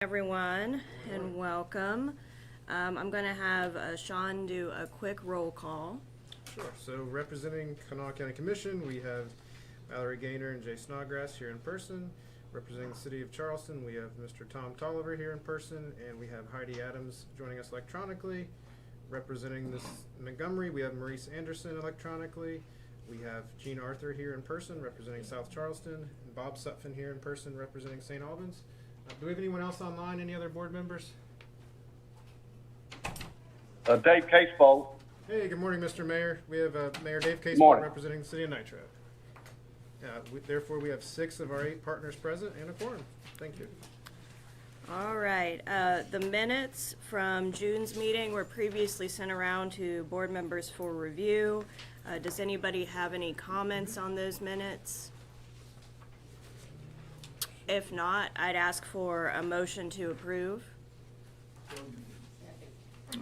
Everyone, and welcome. I'm going to have Sean do a quick roll call. Sure. So representing Kanawha County Commission, we have Mallory Gaynor and Jay Snodgrass here in person. Representing the City of Charleston, we have Mr. Tom Tolliver here in person, and we have Heidi Adams joining us electronically. Representing this Montgomery, we have Maurice Anderson electronically. We have Gene Arthur here in person representing South Charleston, and Bob Sutphin here in person representing St. Albans. Do we have anyone else online? Any other board members? Dave Casebolt. Hey, good morning, Mr. Mayor. We have Mayor Dave Casebolt Morning. representing the City of Nitro. Therefore, we have 6 of our 8 partners present and a quorum. Thank you. All right. The minutes from June's meeting were previously sent around to board members for review. Does anybody have any comments on those minutes? If not, I'd ask for a motion to approve.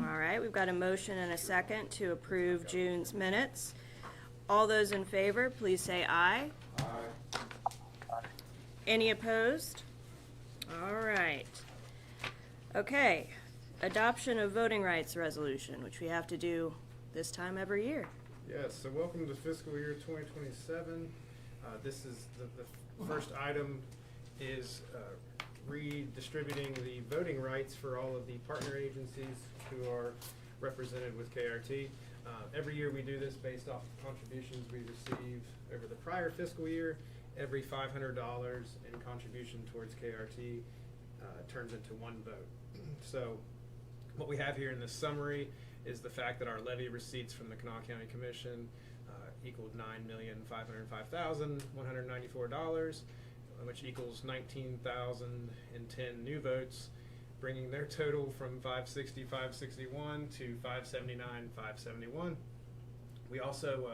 All right, we've got a motion and a second to approve June's minutes. All those in favor, please say aye. Aye. Any opposed? All right. Okay, adoption of voting rights resolution, which we have to do this time every year. Yes, so welcome to fiscal year 2027. This is the first item is redistributing the voting rights for all of the partner agencies who are represented with KRT. Every year we do this based off of contributions we receive over the prior fiscal year. Every $500 in contribution towards KRT turns into one vote. So what we have here in this summary is the fact that our levy receipts from the Kanawha County Commission equaled $9,505,194, which equals 19,010 new votes, bringing their total from 560,561 to 579,571. We also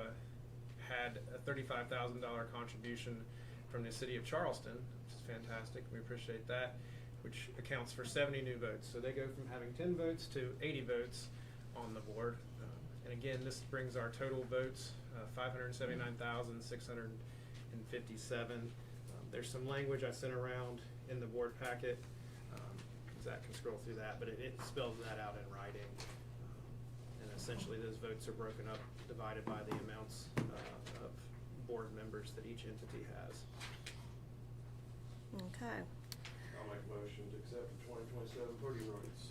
had a $35,000 contribution from the City of Charleston, which is fantastic. We appreciate that, which accounts for 70 new votes. So they go from having 10 votes to 80 votes on the board. And again, this brings our total votes 579,657. There's some language I sent around in the board packet. Zach can scroll through that, but it spells that out in writing. And essentially those votes are broken up, divided by the amounts of board members that each entity has. Okay. I'll make a motion to accept the 2027 voting rights.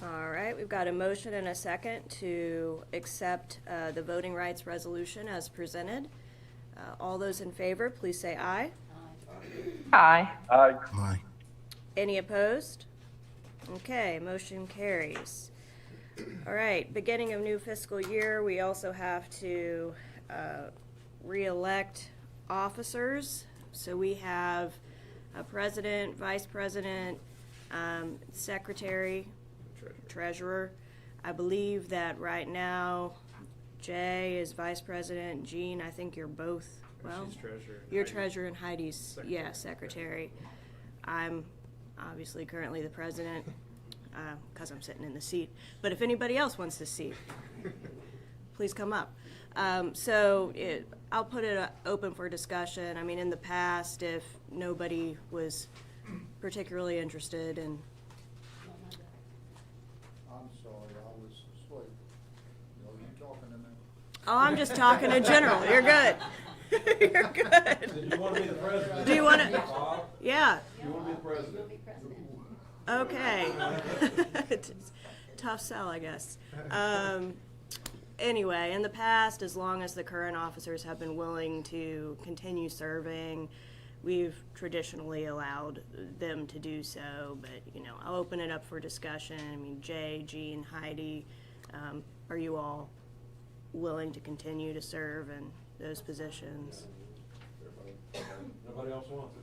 All right, we've got a motion and a second to accept the voting rights resolution as presented. All those in favor, please say aye. Aye. Aye. Aye. Any opposed? Okay, motion carries. All right, beginning of new fiscal year, we also have to re-elect officers. So we have a president, vice president, secretary, treasurer. I believe that right now Jay is vice president. Gene, I think you're both. Well, She's treasurer. you're Heidi. treasurer and Heidi's, Secretary. secretary. I'm obviously currently the president because I'm sitting in the seat. But if anybody else wants this seat, please come up. I'll put it open for discussion. I mean, in the past, if nobody was particularly interested in. I'm sorry, I was asleep. Are you talking to me? Oh, I'm just talking in general. You're good. You're good. Do you want to be the president? Do you want to? Bob, Yeah. you want to be the president? Okay. Tough sell, I guess. Anyway, in the past, as long as the current officers have been willing to continue serving, we've traditionally allowed them to do so. But, I'll open it up for discussion. I mean, Jay, Gene, Heidi, are you all willing to continue to serve in those positions? Nobody else wants it.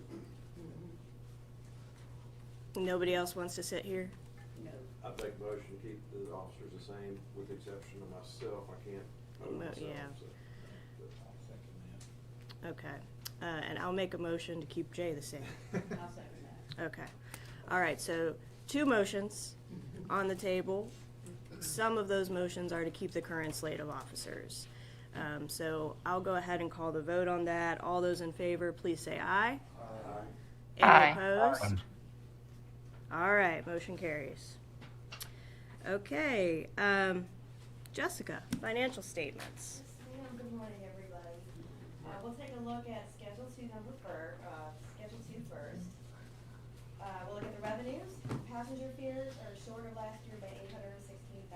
Nobody else wants to sit here? I take a motion to keep the officers the same, with the exception of myself. I can't vote Well, myself. yeah. So. I'll second that. Okay. And I'll make a motion to keep Jay the same. I'll second that. Okay. All right, so 2 motions on the table. Some of those motions are to keep the current slate of officers. So I'll go ahead and call the vote on that. All those in favor, please say aye. Aye. Any Aye. opposed? All right, motion carries. Okay, Jessica, financial statements. Yes, ma'am. Good morning, everybody. We'll take a look at Schedule 2 Schedule 2 first. We'll look at the revenues. Passenger fares are short of last year by $816,000,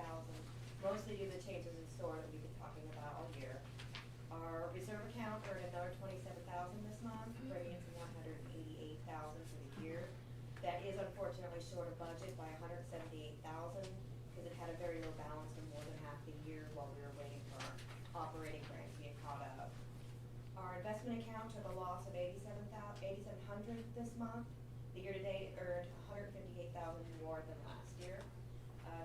mostly due to the changes in store that we've been talking about all year. Our reserve account earned another $27,000 this month, bringing it to $188,000 for the year. That is unfortunately short of budget by $178,000 because it had a very low balance for more than half the year while we were waiting for our operating grant to get caught up. Our investment account took a loss of $8,700 this month. The year-to-date earned $158,000 more than last year.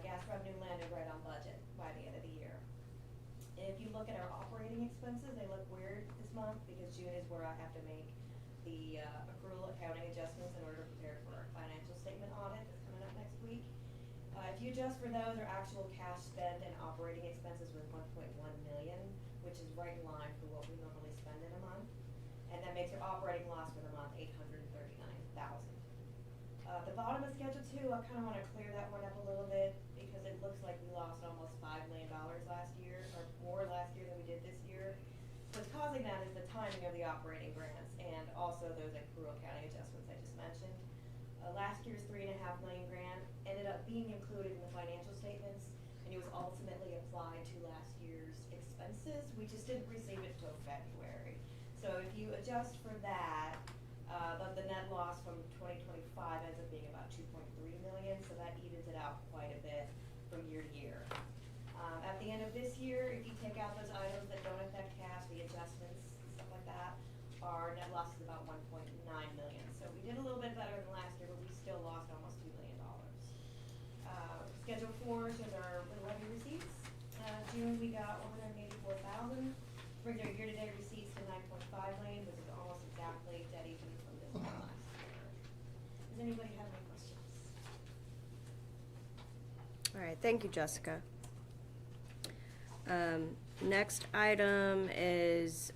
Gas revenue landed right on budget by the end of the year. If you look at our operating expenses, they look weird this month because June is where I have to make the accrual accounting adjustments in order to prepare for our financial statement audit that's coming up next week. If you adjust for those, our actual cash spend and operating expenses was $1.1 million, which is right in line for what we normally spend in a month. And that makes our operating loss for the month $839,000. The bottom of Schedule 2, I kind of want to clear that one up a little bit because it looks like we lost almost $5 million last year, or more last year than we did this year. What's causing that is the timing of the operating grants and also those accrual accounting adjustments I just mentioned. Last year's $3.5 million grant ended up being included in the financial statements, and it was ultimately applied to last year's expenses. We just didn't receive it until February. So if you adjust for that, the net loss from 2025 ends up being about $2.3 million, so that evens it out quite a bit from year to year. At the end of this year, if you take out those items that don't affect cash, the adjustments, stuff like that, our net loss is about $1.9 million. So we did a little bit better than last year, but we still lost almost $2 million. Schedule 4 shows our levy receipts. June, we got $184,000, brings our year-to-date receipts to $9.5 million, which is almost exactly dead even from this time last year. Does anybody have any questions? All right, thank you, Jessica. Next item is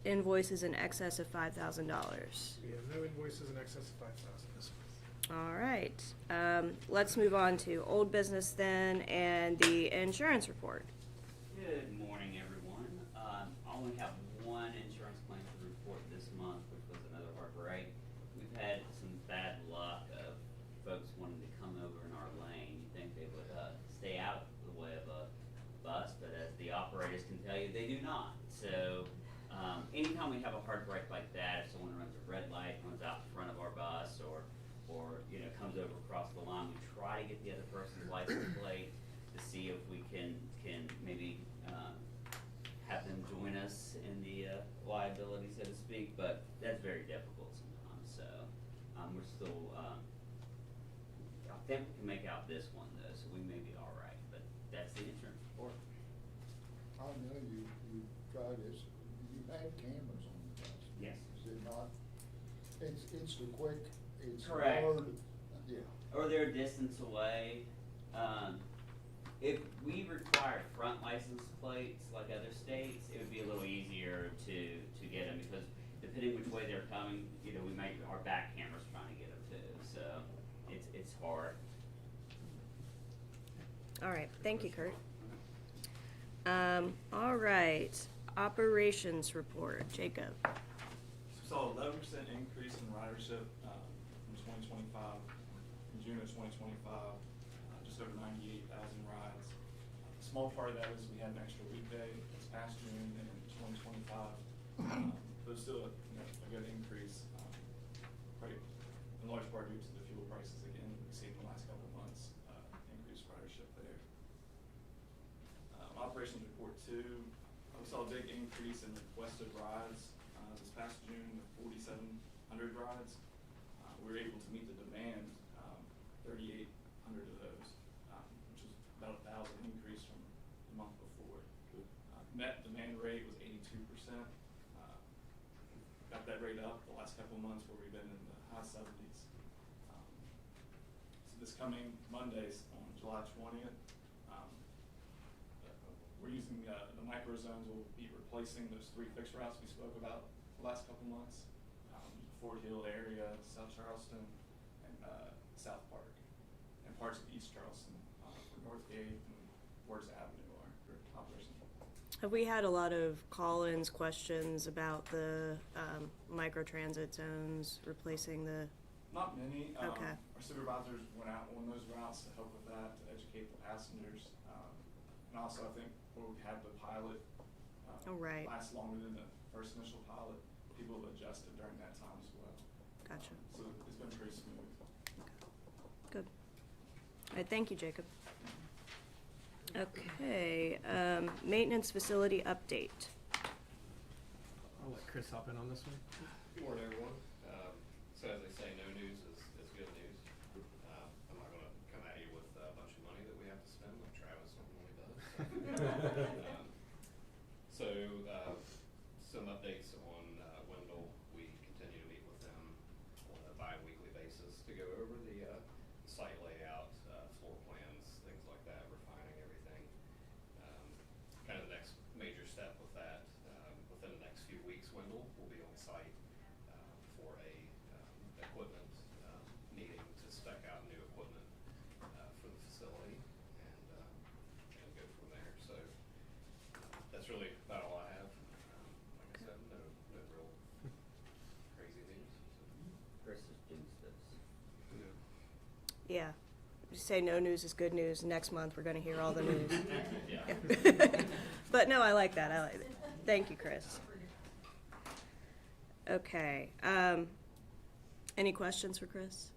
invoices in excess of $5,000. We have no invoices in excess of $5,000 this month. All right, let's move on to old business then and the insurance report. Good morning, everyone. I only have one insurance claim to report this month, which was another harbor break. We've had some bad luck of folks wanting to come over in our lane. You'd think they would stay out of the way of a bus, but as the operators can tell you, they do not. So anytime we have a hard break like that, if someone runs a red light, runs out in front of our bus, or comes over across the line, we try to get the other person's license plate to see if we can maybe have them join us in the liability, so to speak, but that's very difficult sometimes. So we're still, I think we can make out this one though, so we may be all right. But that's the insurance report. I know you tried this, you had cameras on the bus. Yes. Is it not? It's the quick, it's Correct. hard, yeah. Or they're a distance away. If we required front license plates like other states, it would be a little easier to get them because depending which way they're coming, we make our back cameras trying to get them too. So it's hard. All right, thank you, Kurt. All right, operations report, Jacob. So we saw 11% increase in ridership from 2025, in June of 2025, just over 98,000 rides. A small part of that is we had an extra weekday this past June in 2025, but still a good increase, quite in large part due to the fuel prices again we've seen in the last couple of months, increased ridership there. Operations report 2, we saw a big increase in requested rides. This past June with 4,700 rides. We were able to meet the demand, 3,800 of those, which is about 1,000 increase from the month before. Net demand rate was 82%. Got that rate up the last couple of months where we've been in the high 70s. So this coming Mondays on July 20th, we're using the micro zones. Will be replacing those 3 fixed routes we spoke about the last couple months. Fort Hill area, South Charleston, and South Park, and parts of East Charleston, for Northgate and Wards Avenue are operational. Have we had a lot of call-ins, questions about the microtransit zones replacing the? Not many. Okay. Our supervisors went out on those routes to help with that, to educate the passengers. And also, I think where we had the pilot Oh, right. last longer than the first initial pilot, people have adjusted during that time as well. Gotcha. So it's been pretty smooth. Good. All right, thank you, Jacob. Okay, maintenance facility update. I'll let Chris hop in on this one. Good morning, everyone. So as they say, no news is good news. I'm not gonna come at you with a bunch of money that we have to spend like Travis normally does. So, some updates on Wendell. We continue to meet with them on a bi-weekly basis to go over the site layout, floor plans, things like that, refining everything. Kind of the next major step with that, within the next few weeks, Wendell will be on site for a equipment meeting to spec out new equipment for the facility and go from there. So that's really about all I have. Like I said, no real crazy news. Chris has jinxed us. Yeah. You say no news is good news. Next month, we're gonna hear all the news. Yeah. But no, I like that. I like it. Thank you, Chris. Okay. Any questions for Chris?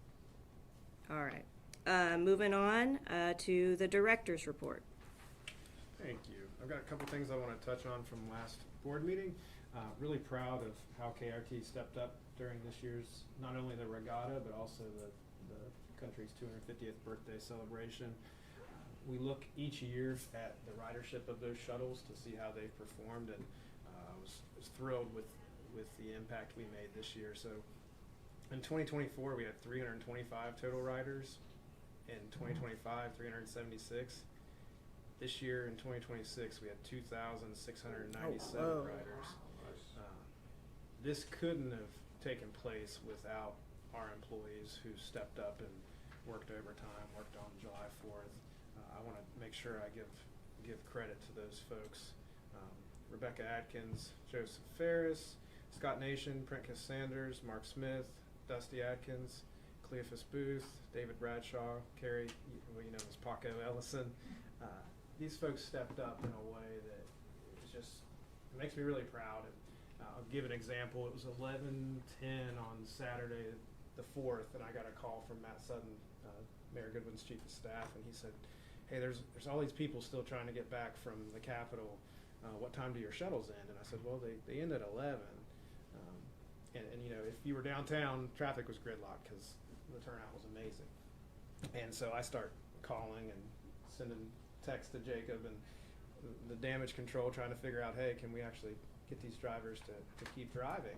All right. Moving on to the director's report. Thank you. I've got a couple things I want to touch on from last board meeting. Really proud of how KRT stepped up during this year's, not only the regatta, but also the country's 250th birthday celebration. We look each year at the ridership of those shuttles to see how they've performed, and I was thrilled with the impact we made this year. So in 2024, we had 325 total riders. In 2025, 376. This year in 2026, we had 2,697 whoa. riders. This couldn't have taken place without our employees who stepped up and worked overtime, worked on July 4th. I want to make sure I give credit to those folks. Rebecca Atkins, Joseph Ferris, Scott Nation, Prentice Sanders, Mark Smith, Dusty Atkins, Cleophas Booth, David Bradshaw, Carrie, well, you know, as Paco Ellison. These folks stepped up in a way that is just, it makes me really proud. And I'll give an example. It was 11:10 on Saturday the 4th, and I got a call from Matt Sutton, Mayor Goodwin's chief of staff, and he said, hey, there's all these people still trying to get back from the Capitol. What time do your shuttles end? And I said, well, they end at 11. And you know, if you were downtown, traffic was gridlocked because the turnout was amazing. And so I start calling and sending texts to Jacob and the damage control, trying to figure out, hey, can we actually get these drivers to keep driving?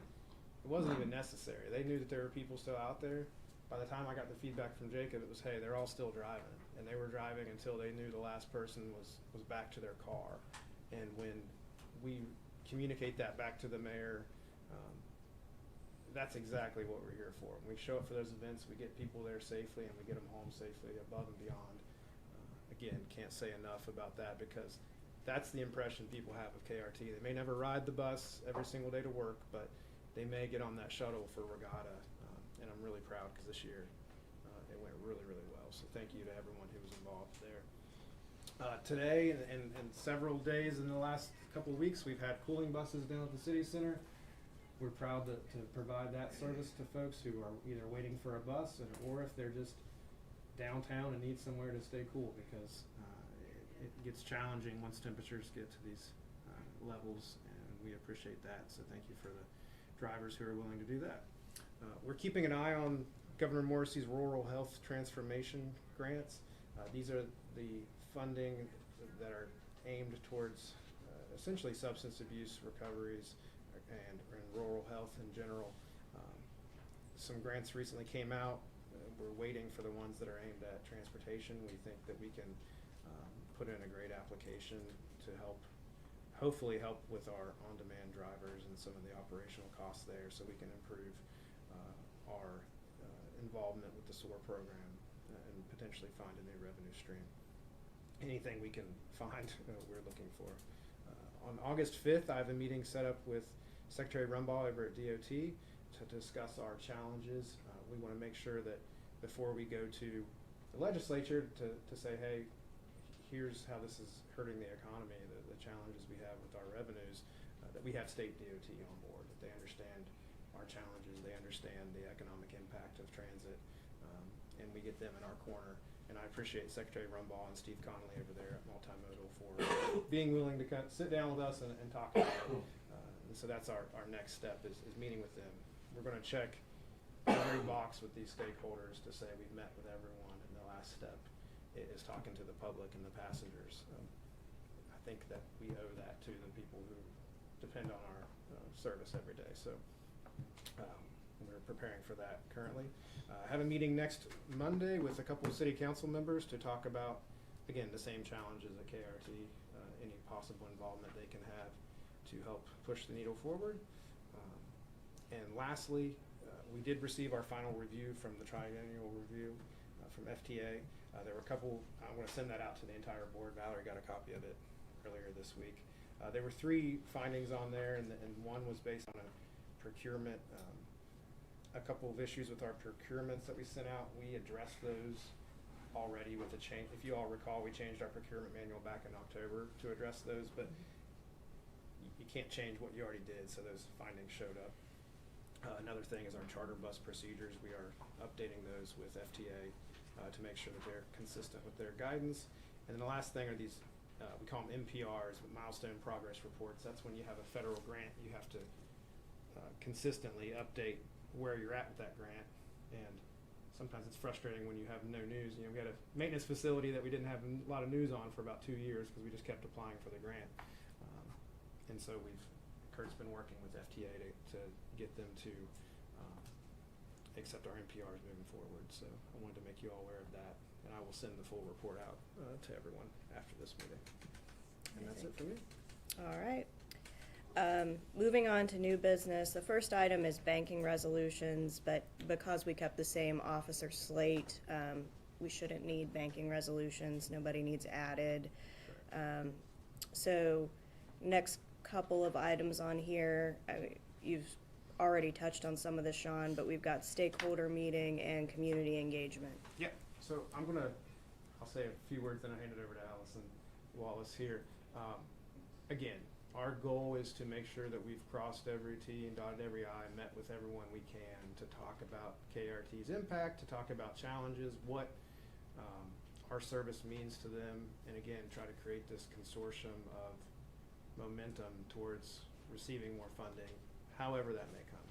It wasn't even necessary. They knew that there were people still out there. By the time I got the feedback from Jacob, it was, hey, they're all still driving. And they were driving until they knew the last person was back to their car. And when we communicate that back to the mayor, that's exactly what we're here for. When we show up for those events, we get people there safely and we get them home safely above and beyond. Again, can't say enough about that because that's the impression people have of KRT. They may never ride the bus every single day to work, but they may get on that shuttle for regatta. And I'm really proud because this year it went really, really well. So thank you to everyone who was involved there. Today and several days in the last couple of weeks, we've had cooling buses down at the city center. We're proud to provide that service to folks who are either waiting for a bus or if they're just downtown and need somewhere to stay cool because it gets challenging once temperatures get to these levels, and we appreciate that. So thank you for the drivers who are willing to do that. We're keeping an eye on Governor Morrissey's Rural Health Transformation grants. These are the funding that are aimed towards essentially substance abuse recoveries and rural health in general. Some grants recently came out. We're waiting for the ones that are aimed at transportation. We think that we can put in a great application to hopefully help with our on-demand drivers and some of the operational costs there so we can improve our involvement with the SOAR program and potentially find a new revenue stream. Anything we can find, we're looking for. On August 5th, I have a meeting set up with Secretary Rumbaugh over at DOT to discuss our challenges. We want to make sure that before we go to the legislature to say, hey, here's how this is hurting the economy, the challenges we have with our revenues, that we have state DOT on board, that they understand our challenges, they understand the economic impact of transit, and we get them in our corner. And I appreciate Secretary Rumbaugh and Steve Connolly over there at Multimodal for being willing to sit down with us and talk about it. And so that's our next step is meeting with them. We're going to check every box with these stakeholders to say we've met with everyone, and the last step is talking to the public and the passengers. I think that we owe that to the people who depend on our service every day. So we're preparing for that currently. I have a meeting next Monday with a couple of city council members to talk about, again, the same challenges at KRT, any possible involvement they can have to help push the needle forward. And lastly, we did receive our final review from the triennial review from FTA. There were a couple, I'm going to send that out to the entire board. Valerie got a copy of it earlier this week. There were 3 findings on there, and one was based on a procurement, a couple of issues with our procurements that we sent out. We addressed those already with the change. If you all recall, we changed our procurement manual back in October to address those, but you can't change what you already did, so those findings showed up. Another thing is our charter bus procedures. We are updating those with FTA to make sure that they're consistent with their guidance. And then the last thing are these, we call them MPRs, milestone progress reports. That's when you have a federal grant, you have to consistently update where you're at with that grant. And sometimes it's frustrating when you have no news. You know, we had a maintenance facility that we didn't have a lot of news on for about 2 years because we just kept applying for the grant. And so Kurt's been working with FTA to get them to accept our MPRs moving forward. So I wanted to make you all aware of that, and I will send the full report out to everyone after this meeting. And that's it for me. All right. Moving on to new business, the first item is banking resolutions, but because we kept the same officer slate, we shouldn't need banking resolutions. Nobody needs added. So next couple of items on here, you've already touched on some of this, Sean, but we've got stakeholder meeting and community engagement. Yeah, so I'll say a few words, then I'll hand it over to Allison Wallace here. Again, our goal is to make sure that we've crossed every T and dotted every I, met with everyone we can to talk about KRT's impact, to talk about challenges, what our service means to them, and again, try to create this consortium of momentum towards receiving more funding, however that may come.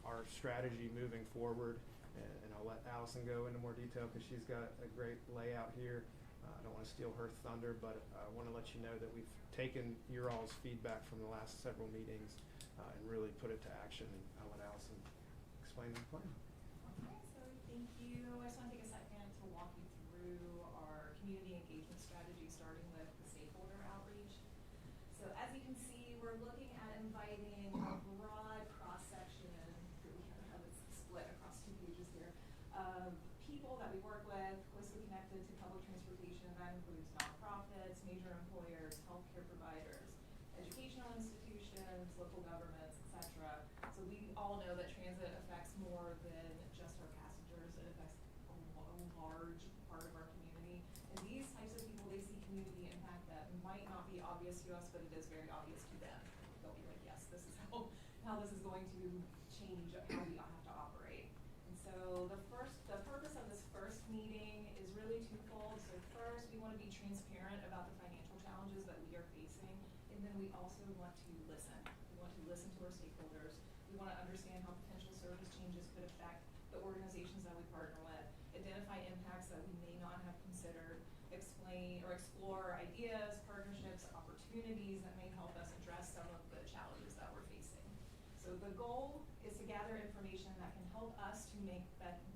Our strategy moving forward, and I'll let Allison go into more detail because she's got a great layout here. I don't want to steal her thunder, but I want to let you know that we've taken your all's feedback from the last several meetings and really put it to action. And I'll let Allison explain the plan. Okay, so thank you. I just want to take a second to walk you through our community engagement strategy, starting with the stakeholder outreach. So as you can see, we're looking at inviting a broad cross-section, we kind of have it split across 2 pages here, of people that we work with, closely connected to public transportation. That includes nonprofits, major employers, healthcare providers, educational institutions, local governments, etc. So we all know that transit affects more than just our passengers. It affects a large part of our community. And these types of people, they see community impact that might not be obvious to us, but it is very obvious to them. They'll be like, yes, this is how this is going to change how we have to operate. And so the purpose of this first meeting is really twofold. So first, we want to be transparent about the financial challenges that we are facing, and then we also want to listen. We want to listen to our stakeholders. We want to understand how potential service changes could affect the organizations that we partner with, identify impacts that we may not have considered, explain or explore ideas, partnerships, opportunities that may help us address some of the challenges that we're facing. So the goal is to gather information that can help us to make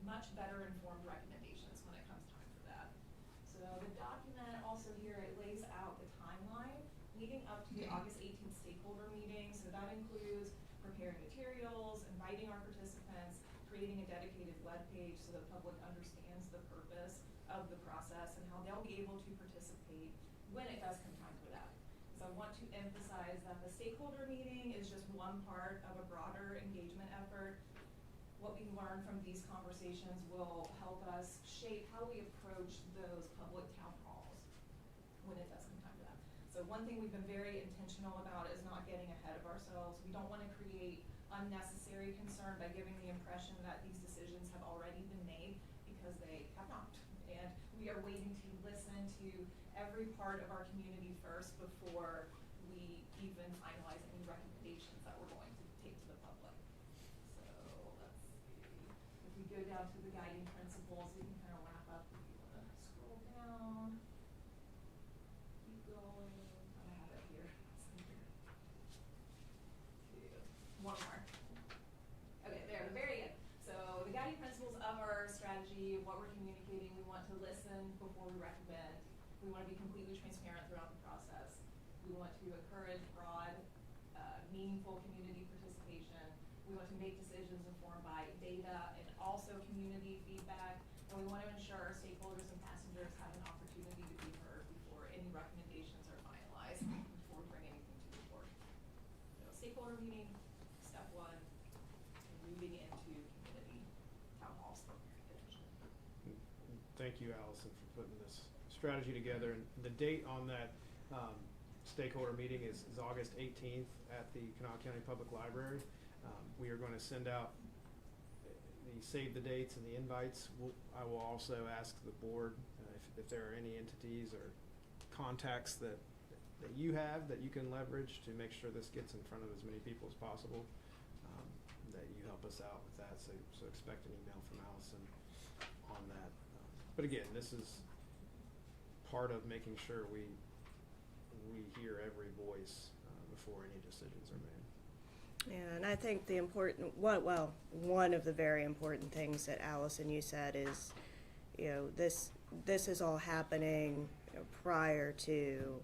much better informed recommendations when it comes time for that. So the document also here, it lays out the timeline leading up to the August 18th stakeholder meeting. So that includes preparing materials, inviting our participants, creating a dedicated webpage so the public understands the purpose of the process and how they'll be able to participate when it does come time for that. So I want to emphasize that the stakeholder meeting is just one part of a broader engagement effort. What we learn from these conversations will help us shape how we approach those public town halls when it does come time for that. So one thing we've been very intentional about is not getting ahead of ourselves. We don't want to create unnecessary concern by giving the impression that these decisions have already been made, because they have not. And we are waiting to listen to every part of our community first before we even finalize any recommendations that we're going to take to the public. So let's see. If we go down to the guiding principles, we can kind of wrap up. If you want to scroll down, keep going. I have it here. One more. Okay, there, the very end. So the guiding principles of our strategy, what we're communicating, we want to listen before we recommend. We want to be completely transparent throughout the process. We want to encourage broad, meaningful community participation. We want to make decisions informed by data and also community feedback. And we want to ensure our stakeholders and passengers have an opportunity to be heard before any recommendations are finalized, before we bring anything to the board. So stakeholder meeting, step one, moving into community town halls. Thank you, Allison, for putting this strategy together. And the date on that stakeholder meeting is August 18th at the Kanawha County Public Library. We are going to send out the save the dates and the invites. I will also ask the board if there are any entities or contacts that you have that you can leverage to make sure this gets in front of as many people as possible, that you help us out with that. So expect an email from Allison on that. But again, this is part of making sure we hear every voice before any decisions are made. Yeah, and I think the important, one of the very important things that Allison, you said is, this is all happening prior to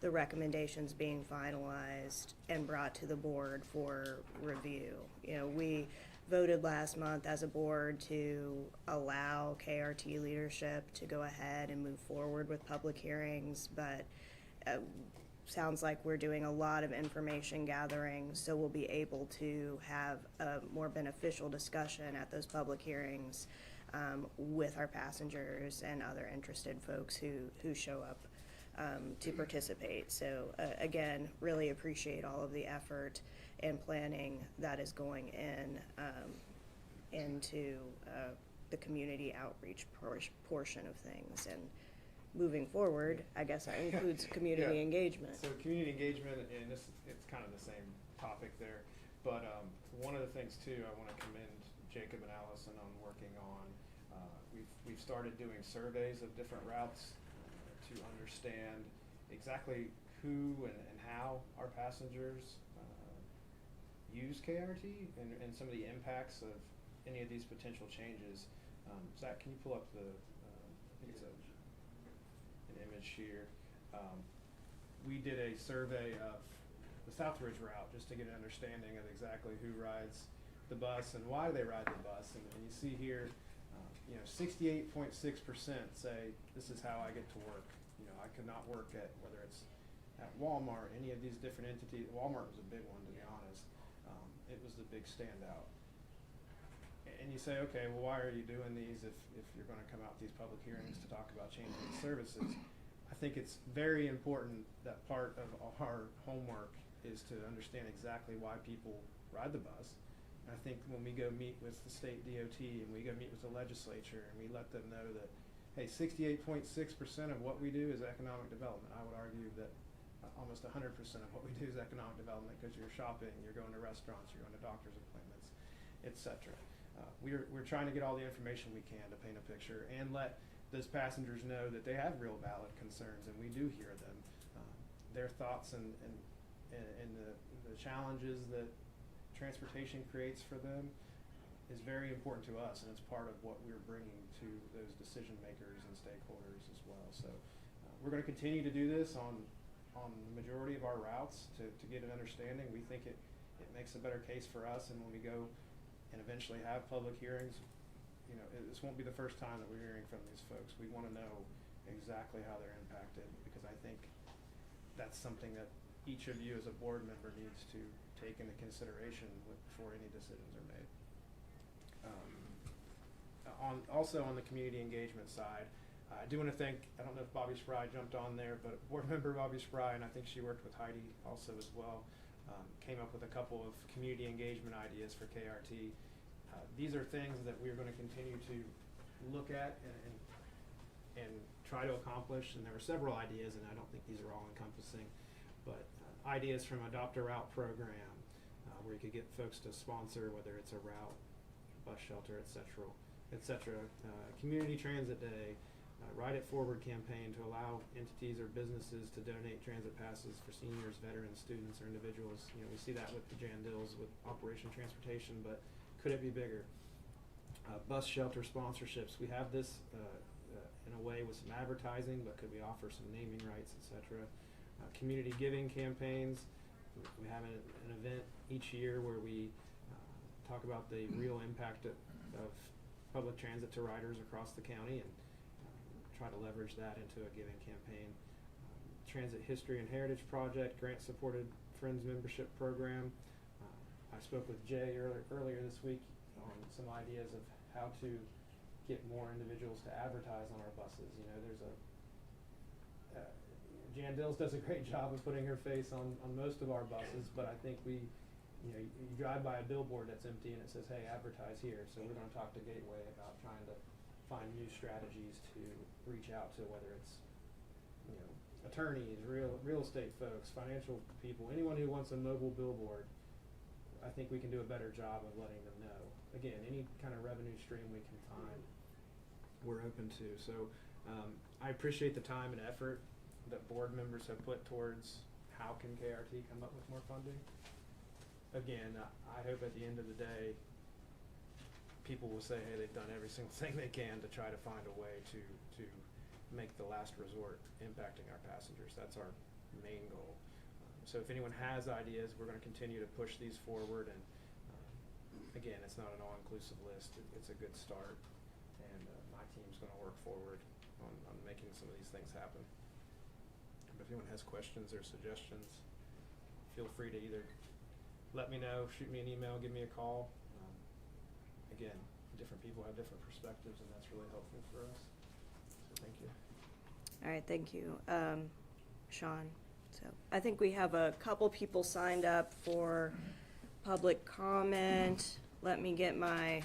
the recommendations being finalized and brought to the board for review. We voted last month as a board to allow KRT leadership to go ahead and move forward with public hearings, but sounds like we're doing a lot of information gathering, so we'll be able to have a more beneficial discussion at those public hearings with our passengers and other interested folks who show up to participate. So again, really appreciate all of the effort and planning that is going into the community outreach portion of things. And moving forward, I guess that includes community Yeah. engagement. So community engagement, and it's kind of the same topic there, but one of the things too, I want to commend Jacob and Allison on working on. We've started doing surveys of different routes to understand exactly who and how our passengers use KRT and some of the impacts of any of these potential changes. Zach, can you pull up the, I think it's an image here. We did a survey of the Southridge route just to get an understanding of exactly who rides the bus and why they ride the bus. And you see here, 68.6% say this is how I get to work. I could not work at, whether it's at Walmart, any of these different entities. Walmart was a big one, to be honest. It was the big standout. And you say, okay, well, why are you doing these if you're going to come out to these public hearings to talk about changing these services? I think it's very important that part of our homework is to understand exactly why people ride the bus. And I think when we go meet with the state DOT and we go meet with the legislature and we let them know that, hey, 68.6% of what we do is economic development. I would argue that almost 100% of what we do is economic development, because you're shopping, you're going to restaurants, you're going to doctor's appointments, etc. We're trying to get all the information we can to paint a picture and let those passengers know that they have real valid concerns, and we do hear them. Their thoughts and the challenges that transportation creates for them is very important to us, and it's part of what we're bringing to those decision makers and stakeholders as well. So we're going to continue to do this on the majority of our routes to get an understanding. We think it makes a better case for us, and when we go and eventually have public hearings, you know, this won't be the first time that we're hearing from these folks. We want to know exactly how they're impacted, because I think that's something that each of you as a board member needs to take into consideration before any decisions are made. Also on the community engagement side, I do want to thank, I don't know if Bobby Spry jumped on there, but board member Bobby Spry, and I think she worked with Heidi also as well, came up with a couple of community engagement ideas for KRT. These are things that we're going to continue to look at and try to accomplish, and there were several ideas, and I don't think these are all encompassing, but ideas from Adopt a Route program, where you could get folks to sponsor, whether it's a route, bus shelter, etc. Community Transit Day, Ride It Forward campaign to allow entities or businesses to donate transit passes for seniors, veterans, students, or individuals. You know, we see that with the Jan Dills with Operation Transportation, but could it be bigger? Bus shelter sponsorships. We have this in a way with some advertising, but could we offer some naming rights, etc.? Community giving campaigns. We have an event each year where we talk about the real impact of public transit to riders across the county, and try to leverage that into a giving campaign. Transit History and Heritage Project, grant-supported Friends membership program. I spoke with Jay earlier this week on some ideas of how to get more individuals to advertise on our buses. You know, there's Jan Dills does a great job of putting her face on most of our buses, but I think you drive by a billboard that's empty and it says, hey, advertise here. So we're going to talk to Gateway about trying to find new strategies to reach out to, whether it's, you know, attorneys, real estate folks, financial people, anyone who wants a mobile billboard. I think we can do a better job of letting them know. Again, any kind of revenue stream we can find, we're open to. So I appreciate the time and effort that board members have put towards how can KRT come up with more funding. Again, I hope at the end of the day, people will say, hey, they've done every single thing they can to try to find a way to make the last resort impacting our passengers. That's our main goal. So if anyone has ideas, we're going to continue to push these forward. And again, it's not an all-inclusive list. It's a good start. And my team's going to work forward on making some of these things happen. But if anyone has questions or suggestions, feel free to either let me know, shoot me an email, give me a call. Again, different people have different perspectives, and that's really helpful for us. So thank you. All right, thank you. Sean, so I think we have a couple people signed up for public comment. Let me get my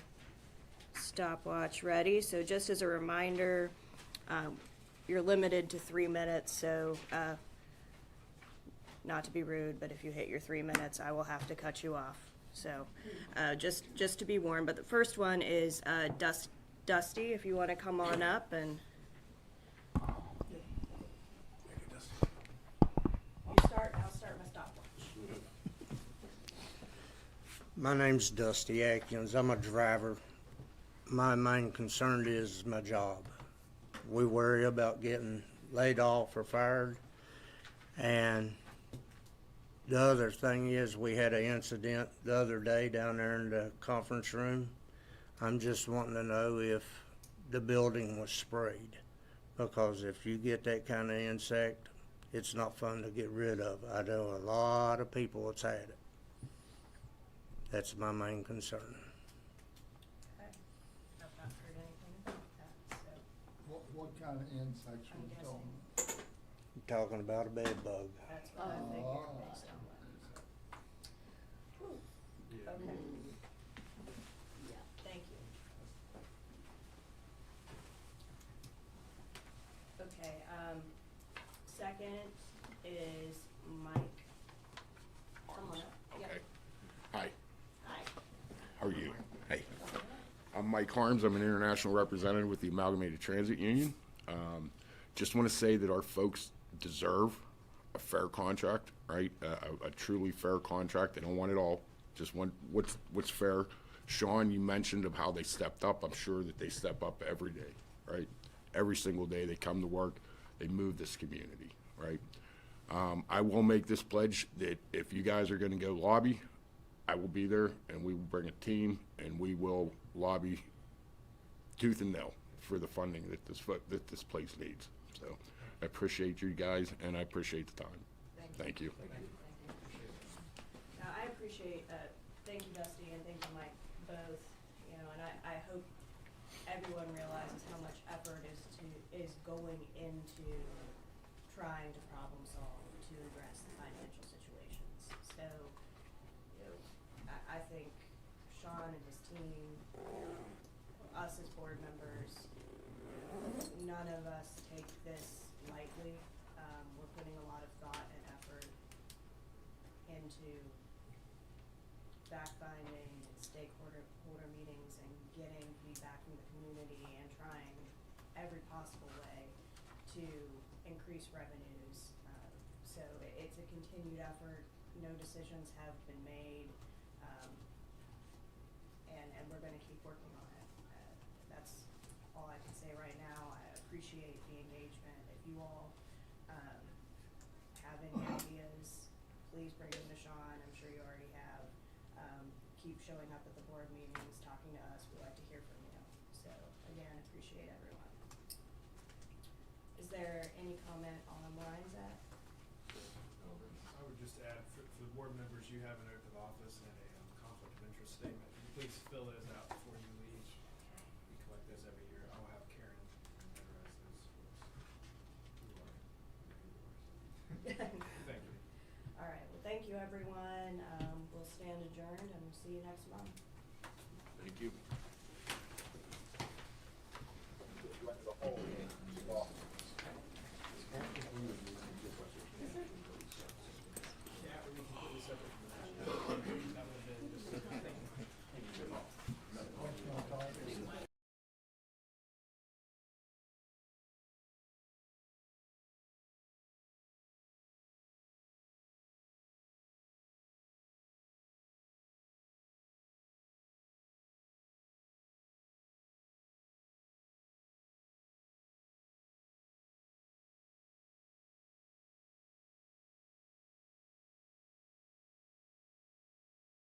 stopwatch ready. So just as a reminder, you're limited to 3 minutes, so not to be rude, but if you hit your 3 minutes, I will have to cut you off. So just to be warned. But the first one is Dusty, if you want to come on up and. You start, I'll start my stopwatch. My name's Dusty Atkins. I'm a driver. My main concern is my job. We worry about getting laid off or fired. And the other thing is, we had an incident the other day down there in the conference room. I'm just wanting to know if the building was sprayed, because if you get that kind of insect, it's not fun to get rid of. I know a lot of people that's had it. That's my main concern. Okay. I've not heard anything about that, so. What kind of insects I'm were you guessing. talking? I'm talking about a bed bug. That's what I figured based on what you said. Whew. Okay. Yeah, thank you. Okay, second is Mike. Come on up. Yep. Okay. Hi, Hi. how are you? Hey, I'm Mike Harms. I'm an international representative with the Amalgamated Transit Union. Just want to say that our folks deserve a fair contract, right? A truly fair contract. They don't want it all. Just want what's fair. Sean, you mentioned of how they stepped up. I'm sure that they step up every day, right? Every single day they come to work. They move this community, right? I will make this pledge that if you guys are going to go lobby, I will be there, and we will bring a team, and we will lobby tooth and nail for the funding that this place needs. So I appreciate you guys, and I appreciate the time. Thank you. Now, I appreciate, thank you, Dusty, and thank you, Mike, both, you know, and I hope everyone realizes how much effort is going into trying to problem solve to address the financial situations. So, you know, I think Sean and his team, us as board members, none of us take this lightly. We're putting a lot of thought and effort into fact-finding and stakeholder meetings and getting feedback from the community and trying every possible way to increase revenues. So it's a continued effort. No decisions have been made, and we're going to keep working on it. That's all I can say right now. I appreciate the engagement. If you all have any ideas, please bring them to Sean. I'm sure you already have. Keep showing up at the board meetings, talking to us. We like to hear from you. So again, appreciate everyone. Is there any comment on Ryan's Act? I would just add, for the board members, you have an oath of office and a conflict of interest statement. Please fill those out before you leave. We collect those every year. I'll have Karen memorize those for us. Thank you. All right. Well, thank you, everyone. We'll stand adjourned, and we'll see you next month. Thank you.